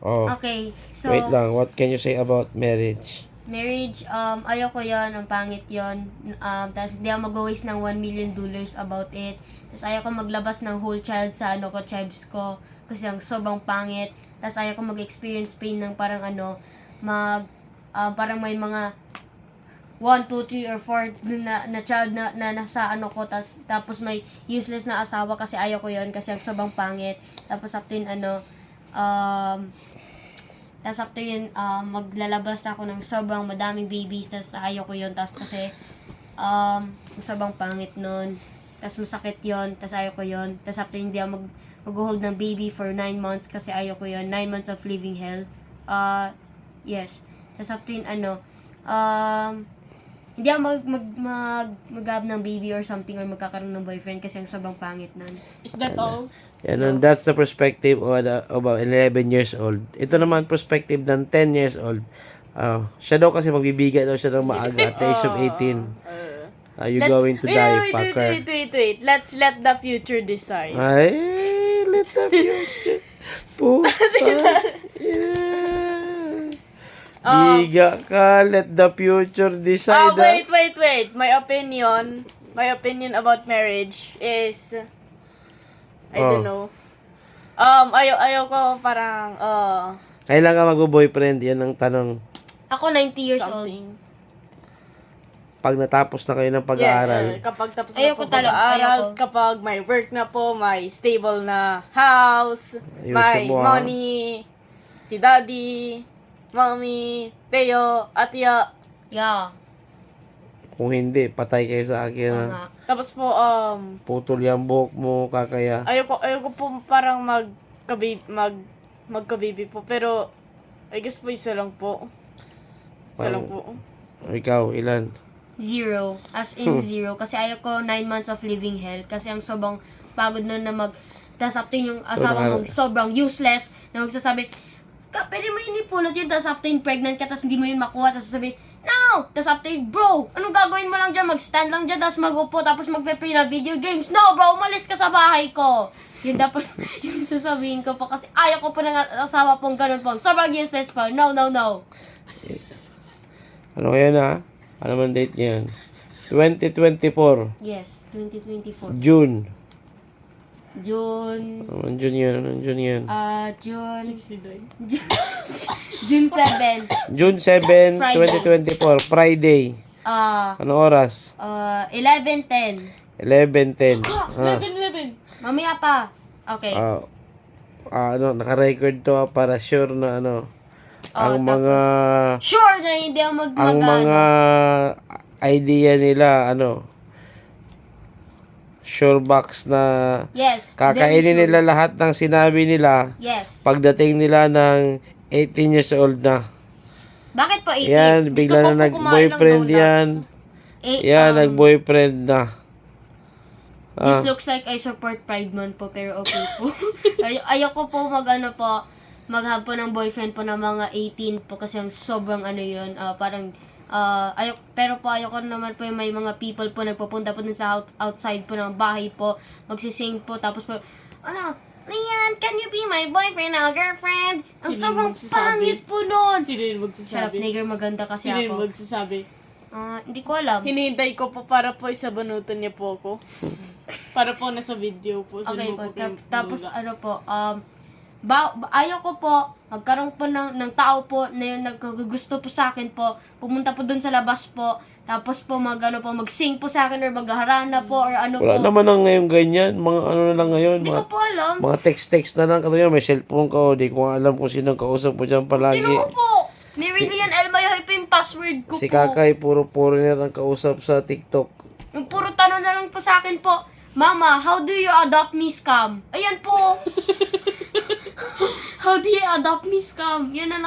Oh, Okay, so, wait lang. What can you say about marriage? marriage, ayoko yon, ang pangit yon. Tapos hindi ako mag-waste ng $1 million about it. Tapos ayoko maglabas ng whole child sa tribes ko. Kasi ang sobrang pangit. Tapos ayoko mag-experience pain ng parang parang may mga 1, 2, 3, or 4 na child na nasa ko, tapos may useless na asawa kasi ayoko yon kasi ang sobrang pangit. Tapos after yun, tapos after yun, maglalabas ako ng sobrang madaming babies, tapos ayoko yun, tapos kasi, sobrang pangit nun. Tapos masakit yun, tapos ayoko yun. Tapos after hindi ako mag-hold ng baby for 9 months kasi ayoko yun. 9 months of living hell. Yes. Tapos after yun, hindi ako mag-have ng baby or something or magkakaroon ng boyfriend kasi ang sobrang pangit nun. Is that all? Yan, and that's the perspective of about 11 years old. Ito naman perspective ng 10 years old. Siya daw kasi magbibigay daw siya ng maaga at the age of 18. Are you going to die, fucker? Wait. Let's let the future decide. Ay, let's have future. Puta. Yeah. Biga ka, let the future decide. Wait. My opinion about marriage is, I don't know. Ayaw ko parang, Kailan ka mag-boyfriend? Yan ang tanong. Ako 90 years old. something. Pag natapos na kayo ng pag-aaral. Yeah, kapag tapos na Ayoko po talaga, pag-aaral, ayoko. kapag may work na po, may stable na house, Ayusin may mo, money, si daddy, mommy, Teo, Atia. Yeah. Kung hindi, patay kayo sa akin. Oo Ha? nga. Tapos po, Putol yung buhok mo, kakaya. ayoko po parang magka-baby po. Pero, I guess po isa lang po. Isa lang po. Ikaw, ilan? 0. As in 0. Kasi ayoko 9 months of living hell. Kasi ang sobrang pagod nun na tapos after yung asawa mong sobrang useless na magsasabi, pwede mo yun ipulot yun, tapos after yun pregnant ka, tapos hindi mo yun makuha, tapos sasabihin, no! Tapos after yun, bro, anong gagawin mo lang dyan? Mag-stand lang dyan, tapos mag-upo, tapos magpe-play na video games. No, bro, umalis ka sa bahay ko. Yun dapat yung sasabihin ko po, kasi ayaw ko po ng asawa pong ganun po. Sobrang useless po. No. Ano kaya na? Ano man date niyan? 2024. Yes, 2024. June. June, Anong June yan? June Si Doy. June 7. June 7, Friday. 2024. Friday. Anong oras? 11:10. 11:10. 11. Mamaya pa. Okay. Naka-record to para sure na ang mga Sure na hindi ako ang mga idea nila sure box na Yes. kakainin very sure. nila lahat ng sinabi nila Yes. pagdating nila ng 18 years old na. Bakit po 18? Yan, bigla ko na po kumain ng nag-boyfriend donuts. yan. Yan, nag-boyfriend na. This looks like I support Pride Month po, pero okay po. Ayoko po mag-have po ng boyfriend po ng mga 18 po kasi ang sobrang yun, parang pero po ayoko naman po yung may mga people po nagpupunta po dun sa outside po ng bahay po, magsising po, tapos po, Lian, can you be my boyfriend or girlfriend? Ang Sino sobrang magsasabi? pangit po nun. Sino yung Sarap magsasabi? nigger, maganda kasi Sino yung ako. magsasabi? Hindi ko alam. Hinihintay ko po para po isabanutan niya po ako. Para po nasa video po. Okay Sino po, po yung tapos lula? ayaw ko po, magkaroon po ng tao po na yung naggusto po sa akin po, pumunta po dun sa labas po, tapos po mag-sing po sa akin or magharana po or Wala po. naman na ngayon ganyan. Mga na lang ngayon. Hindi ko po alam. Mga text na lang. Kasi may cellphone ka. Di ko alam kung sino kausap mo dyan palagi. Tino ko po. Ni Rillian El Mayoy po yung password ko Si po. Kakay, puro foreigner ang kausap sa TikTok. Yung puro tanong na lang po sa akin po, Mama, how do you adopt me scam? Ayan po. How do you adopt me scam? Yan na